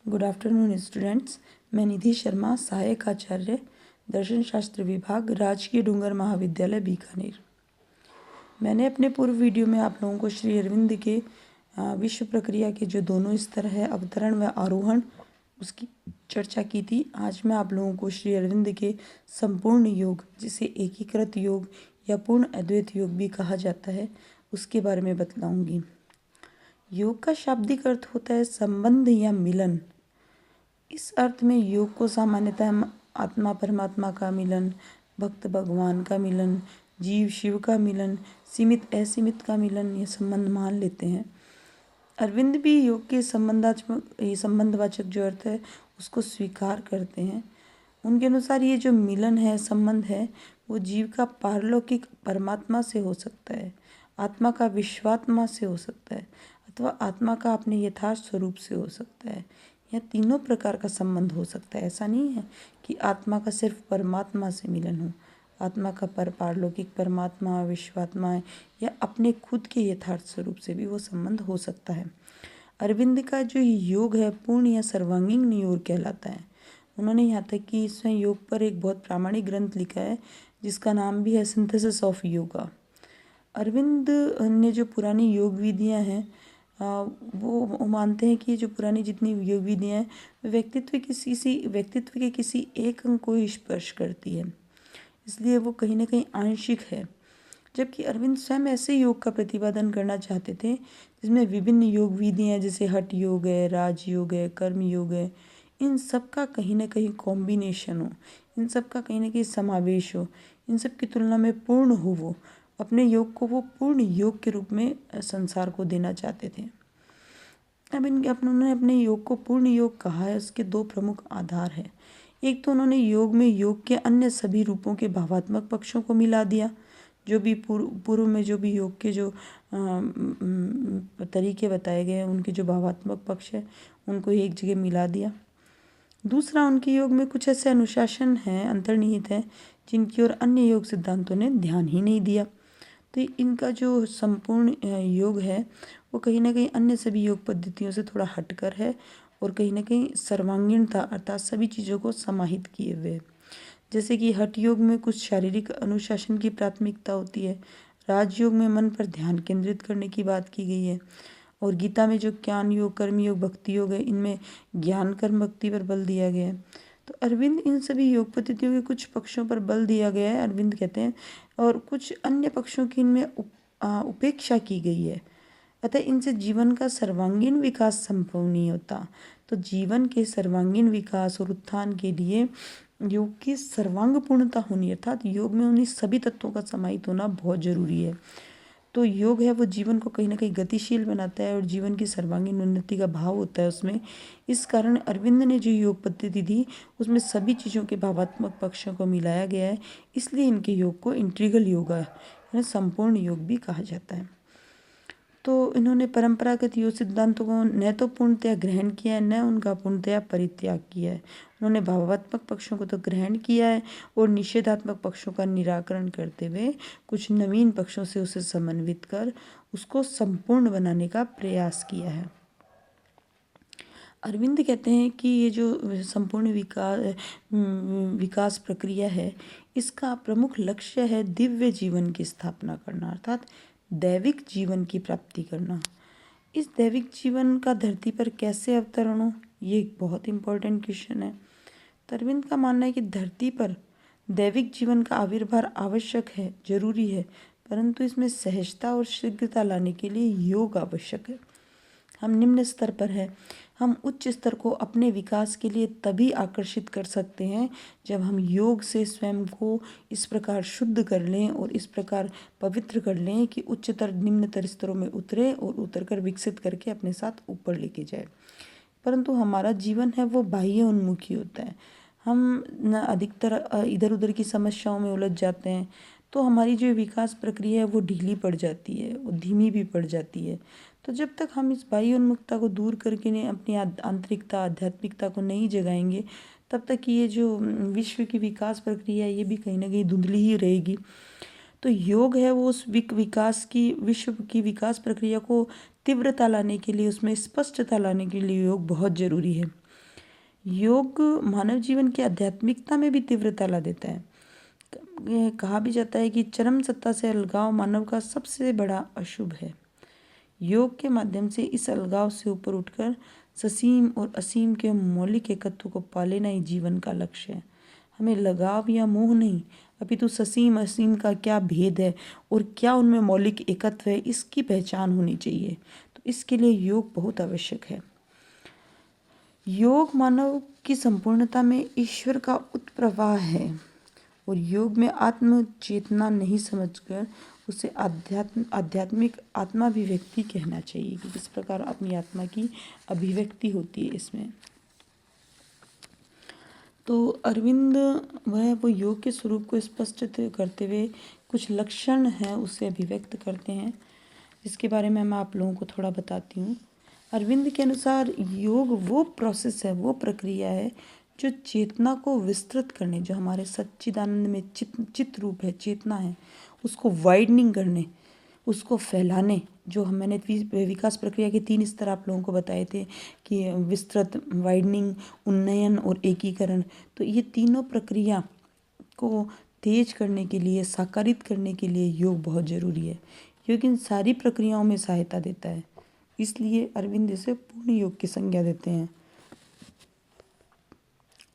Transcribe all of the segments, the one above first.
Good afternoon students. मैं निधि शर्मा, सहायक आचार्य, दर्शन शास्त्र विभाग, राजकीय डूंगर महाविद्यालय बीकानेर। मैंने अपने पूर्व वीडियो में आप लोगों को श्री अरविंद के विश्व प्रक्रिया के जो दोनों स्तर है, अवतरण व आरोहण, उसकी चर्चा की थी। आज मैं आप लोगों को श्री अरविंद के संपूर्ण योग, जिसे एकीकृत योग या पूर्ण अद्वैत योग भी कहा जाता है, उसके बारे में बतलाऊंगी। योग का शाब्दिक अर्थ होता है संबंध या मिलन। इस अर्थ में योग को सामान्यतः हम आत्मा परमात्मा का मिलन, भक्त भगवान का मिलन, जीव शिव का मिलन, सीमित असीमित का मिलन ये संबंध मान लेते हैं। अरविंद भी योग के संबंधवाचक जो अर्थ है उसको स्वीकार करते हैं। उनके अनुसार ये जो मिलन है, संबंध है, वो जीव का पारलौकिक परमात्मा से हो सकता है, आत्मा का विश्वात्मा से हो सकता है, अथवा आत्मा का अपने यथार्थ स्वरूप से हो सकता है। यह तीनों प्रकार का संबंध हो सकता है। ऐसा नहीं है कि आत्मा का सिर्फ परमात्मा से मिलन हो। आत्मा का पारलौकिक परमात्मा, विश्वात्मा है, या अपने खुद के यथार्थ स्वरूप से भी वो संबंध हो सकता है। अरविंद का जो योग है पूर्ण या सर्वांगीण योग कहलाता है। उन्होंने यहाँ तक कि इसमें योग पर एक बहुत प्रामाणिक ग्रंथ लिखा है जिसका नाम भी है सिंथेसिस ऑफ योगा। अरविंद ने जो पुरानी योग विधियाँ हैं वो मानते हैं कि जो पुरानी जितनी योग विधियाँ हैं व्यक्तित्व के किसी एक अंग को ही स्पर्श करती है, इसलिए वो कहीं ना कहीं आंशिक है। जबकि अरविंद स्वयं ऐसे योग का प्रतिपादन करना चाहते थे जिसमें विभिन्न योग विधियाँ जैसे हठ योग है, राजयोग है, कर्म योग है, इन सब का कहीं ना कहीं कॉम्बिनेशन हो, इन सब का कहीं ना कहीं समावेश हो, इन सब की तुलना में पूर्ण हो। वो अपने योग को वो पूर्ण योग के रूप में संसार को देना चाहते थे। अब उन्होंने अपने योग को पूर्ण योग कहा है। उसके दो प्रमुख आधार हैं। एक तो उन्होंने योग में योग के अन्य सभी रूपों के भावात्मक पक्षों को मिला दिया। जो भी पूर्व में जो भी योग के जो तरीके बताए गए हैं, उनके जो भावात्मक पक्ष है उनको एक जगह मिला दिया। दूसरा, उनके योग में कुछ ऐसे अनुशासन हैं, अंतर्निहित हैं, जिनकी ओर अन्य योग सिद्धांतों ने ध्यान ही नहीं दिया। तो इनका जो संपूर्ण योग है वो कहीं ना कहीं अन्य सभी योग पद्धतियों से थोड़ा हटकर है और कहीं ना कहीं सर्वांगीणता अर्थात सभी चीज़ों को समाहित किए हुए। जैसे कि हठ योग में कुछ शारीरिक अनुशासन की प्राथमिकता होती है, राजयोग में मन पर ध्यान केंद्रित करने की बात की गई है, और गीता में जो ज्ञान योग, कर्म योग, भक्ति योग है, इनमें ज्ञान कर्म भक्ति पर बल दिया गया है। तो अरविंद इन सभी योग पद्धतियों के कुछ पक्षों पर बल दिया गया है, अरविंद कहते हैं, और कुछ अन्य पक्षों की इनमें उपेक्षा की गई है। अतः इनसे जीवन का सर्वांगीण विकास संभव नहीं होता। तो जीवन के सर्वांगीण विकास और उत्थान के लिए योग की सर्वांग पूर्णता होनी, अर्थात योग में उन्हीं सभी तत्वों का समाहित होना बहुत जरूरी है। तो योग है वो जीवन को कहीं ना कहीं गतिशील बनाता है और जीवन की सर्वांगीण उन्नति का भाव होता है उसमें। इस कारण अरविंद ने जो योग पद्धति दी उसमें सभी चीज़ों के भावात्मक पक्षों को मिलाया गया है, इसलिए इनके योग को इंटीग्रल योगा यानी संपूर्ण योग भी कहा जाता है। तो इन्होंने परंपरागत योग सिद्धांतों को न तो पूर्णतया ग्रहण किया है, न उनका पूर्णतया परित्याग किया है। उन्होंने भावात्मक पक्षों को तो ग्रहण किया है और निषेधात्मक पक्षों का निराकरण करते हुए कुछ नवीन पक्षों से उसे समन्वित कर उसको संपूर्ण बनाने का प्रयास किया है। अरविंद कहते हैं कि ये जो संपूर्ण विकास प्रक्रिया है, इसका प्रमुख लक्ष्य है दिव्य जीवन की स्थापना करना, अर्थात दैविक जीवन की प्राप्ति करना। इस दैविक जीवन का धरती पर कैसे अवतरण हो, ये एक बहुत इंपॉर्टेंट क्वेश्चन है। तो अरविंद का मानना है कि धरती पर दैविक जीवन का आविर्भाव आवश्यक है, जरूरी है, परंतु इसमें सहजता और शीघ्रता लाने के लिए योग आवश्यक है। हम निम्न स्तर पर हैं, हम उच्च स्तर को अपने विकास के लिए तभी आकर्षित कर सकते हैं जब हम योग से स्वयं को इस प्रकार शुद्ध कर लें और इस प्रकार पवित्र कर लें कि उच्चतर निम्नतर स्तरों में उतरे और उतरकर विकसित करके अपने साथ ऊपर लेके जाए। परंतु हमारा जीवन है वो बाह्य उन्मुखी होता है। हम न अधिकतर इधर उधर की समस्याओं में उलझ जाते हैं, तो हमारी जो विकास प्रक्रिया है वो ढीली पड़ जाती है, वो धीमी भी पड़ जाती है। तो जब तक हम इस बाह्य उन्मुखता को दूर करके ने अपनी आंतरिकता, आध्यात्मिकता को नहीं जगाएंगे, तब तक ये जो विश्व की विकास प्रक्रिया है ये भी कहीं ना कहीं धुंधली ही रहेगी। तो योग है वो उस विश्व की विकास प्रक्रिया को तीव्रता लाने के लिए, उसमें स्पष्टता लाने के लिए योग बहुत जरूरी है। योग मानव जीवन की आध्यात्मिकता में भी तीव्रता ला देता है। कहा भी जाता है कि चरम सत्ता से अलगाव मानव का सबसे बड़ा अशुभ है। योग के माध्यम से इस अलगाव से ऊपर उठकर ससीम और असीम के मौलिक एकत्व को पा लेना ही जीवन का लक्ष्य है। हमें लगाव या मोह नहीं, अपितु ससीम असीम का क्या भेद है और क्या उनमें मौलिक एकत्व है, इसकी पहचान होनी चाहिए। तो इसके लिए योग बहुत आवश्यक है। योग मानव की संपूर्णता में ईश्वर का उत्प्रवाह है और योग में आत्म चेतना नहीं समझकर उसे आध्यात्मिक आत्माभिव्यक्ति कहना चाहिए कि किस प्रकार अपनी आत्मा की अभिव्यक्ति होती है इसमें। तो अरविंद वो योग के स्वरूप को स्पष्ट करते हुए कुछ लक्षण हैं उसे अभिव्यक्त करते हैं, जिसके बारे में मैं आप लोगों को थोड़ा बताती हूँ। अरविंद के अनुसार योग वो प्रोसेस है, वो प्रक्रिया है जो चेतना को विस्तृत करने, जो हमारे सच्चिदानंद में चित्त रूप है, चेतना है, उसको वाइडनिंग करने, उसको फैलाने, जो मैंने विकास प्रक्रिया के 3 स्तर आप लोगों को बताए थे कि विस्तृत, वाइडनिंग, उन्नयन और एकीकरण। तो ये तीनों प्रक्रिया को तेज करने के लिए, साकारित करने के लिए योग बहुत ज़रूरी है। योग इन सारी प्रक्रियाओं में सहायता देता है, इसलिए अरविंद इसे पूर्ण योग की संज्ञा देते हैं।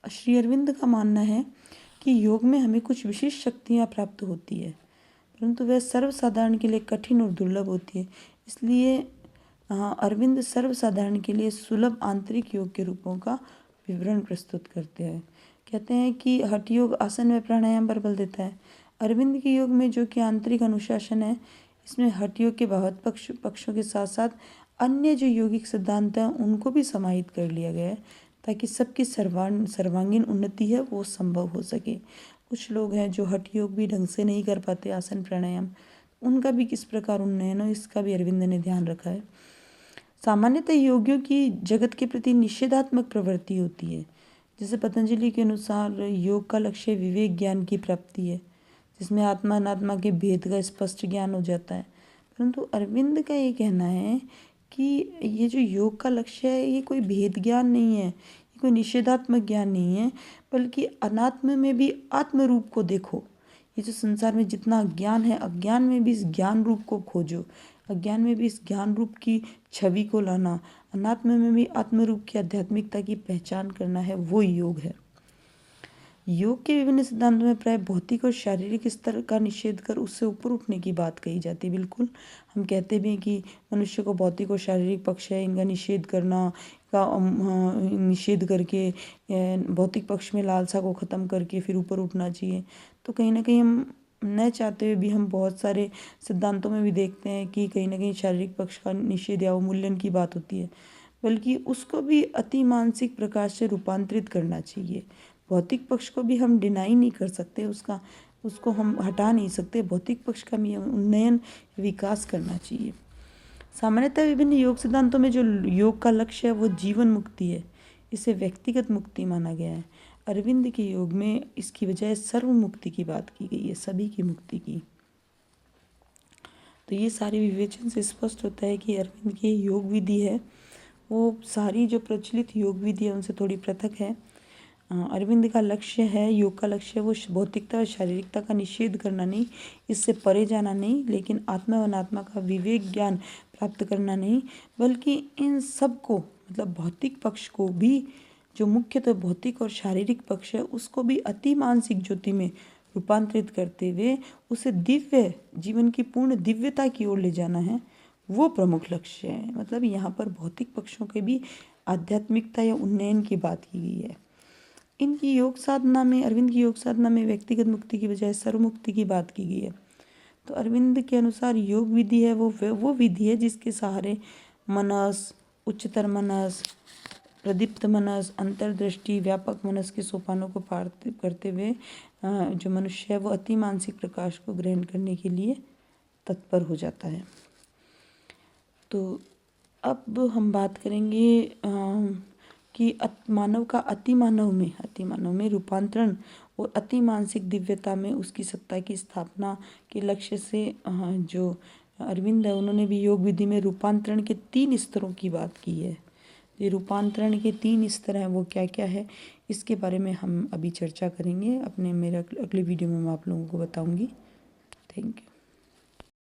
श्री अरविंद का मानना है कि योग में हमें कुछ विशेष शक्तियाँ प्राप्त होती है, परंतु वह सर्वसाधारण के लिए कठिन और दुर्लभ होती है। इसलिए अरविंद सर्वसाधारण के लिए सुलभ आंतरिक योग के रूपों का विवरण प्रस्तुत करते हैं। कहते हैं कि हठ योग आसन व प्राणायाम पर बल देता है। अरविंद के योग में जो कि आंतरिक अनुशासन है, इसमें हठ योग के बहुत पक्षों के साथ साथ अन्य जो योगिक सिद्धांत हैं उनको भी समाहित कर लिया गया है, ताकि सबकी सर्वांगीण उन्नति है वो संभव हो सके। कुछ लोग हैं जो हठ योग भी ढंग से नहीं कर पाते, आसन प्राणायाम, उनका भी किस प्रकार उन्नयन हो, इसका भी अरविंद ने ध्यान रखा है। सामान्यतः योगियों की जगत के प्रति निषेधात्मक प्रवृत्ति होती है। जैसे पतंजलि के अनुसार योग का लक्ष्य विवेक ज्ञान की प्राप्ति है, जिसमें आत्मा अनात्मा के भेद का स्पष्ट ज्ञान हो जाता है। परंतु अरविंद का ये कहना है कि ये जो योग का लक्ष्य है, ये कोई भेद ज्ञान नहीं है, ये कोई निषेधात्मक ज्ञान नहीं है, बल्कि अनात्म में भी आत्म रूप को देखो। ये जो संसार में जितना ज्ञान है, अज्ञान में भी इस ज्ञान रूप को खोजो, अज्ञान में भी इस ज्ञान रूप की छवि को लाना, अनात्म में भी आत्म रूप की आध्यात्मिकता की पहचान करना है, वो योग है। योग के विभिन्न सिद्धांतों में प्राय भौतिक और शारीरिक स्तर का निषेध कर उससे ऊपर उठने की बात कही जाती है। बिल्कुल, हम कहते भी हैं कि मनुष्य को भौतिक और शारीरिक पक्ष है, इनका निषेध करना, का निषेध करके भौतिक पक्ष में लालसा को ख़त्म करके फिर ऊपर उठना चाहिए। तो कहीं ना कहीं हम न चाहते हुए भी हम बहुत सारे सिद्धांतों में भी देखते हैं कि कहीं ना कहीं शारीरिक पक्ष का निषेध या अवमूल्यन की बात होती है, बल्कि उसको भी अति मानसिक प्रकार से रूपांतरित करना चाहिए। भौतिक पक्ष को भी हम डिनाई नहीं कर सकते, उसको हम हटा नहीं सकते, भौतिक पक्ष का भी उन्नयन, विकास करना चाहिए। सामान्यतः विभिन्न योग सिद्धांतों में जो योग का लक्ष्य है वो जीवन मुक्ति है, इसे व्यक्तिगत मुक्ति माना गया है। अरविंद के योग में इसकी बजाय सर्व मुक्ति की बात की गई है, सभी की मुक्ति की। तो ये सारे विवेचन से स्पष्ट होता है कि अरविंद की योग विधि है वो सारी जो प्रचलित योग विधि है उनसे थोड़ी पृथक है। अरविंद का लक्ष्य है, योग का लक्ष्य वो भौतिकता और शारीरिकता का निषेध करना नहीं, इससे परे जाना नहीं, लेकिन आत्मा व अनात्मा का विवेक ज्ञान प्राप्त करना नहीं, बल्कि इन सब को, मतलब भौतिक पक्ष को भी, जो मुख्यतः भौतिक और शारीरिक पक्ष है, उसको भी अति मानसिक ज्योति में रूपांतरित करते हुए उसे दिव्य जीवन की पूर्ण दिव्यता की ओर ले जाना है, वो प्रमुख लक्ष्य है। मतलब यहाँ पर भौतिक पक्षों के भी आध्यात्मिकता या उन्नयन की बात की गई है। इनकी योग साधना में, अरविंद की योग साधना में व्यक्तिगत मुक्ति की बजाय सर्वमुक्ति की बात की गई है। तो अरविंद के अनुसार योग विधि है वो विधि है जिसके सहारे मनस, उच्चतर मनस, प्रदीप्त मनस, अंतर्दृष्टि, व्यापक मनस के सोपानों को पार करते हुए जो मनुष्य है वो अति मानसिक प्रकाश को ग्रहण करने के लिए तत्पर हो जाता है। तो अब हम बात करेंगे कि मानव का अति मानव में रूपांतरण और अति मानसिक दिव्यता में उसकी सत्ता की स्थापना के लक्ष्य से जो अरविंद है उन्होंने भी योग विधि में रूपांतरण के 3 स्तरों की बात की है, ये रूपांतरण के 3 स्तर हैं, वो क्या क्या है, इसके बारे में हम अभी चर्चा करेंगे। मेरे अगले वीडियो में मैं आप लोगों को बताऊंगी। Thank you.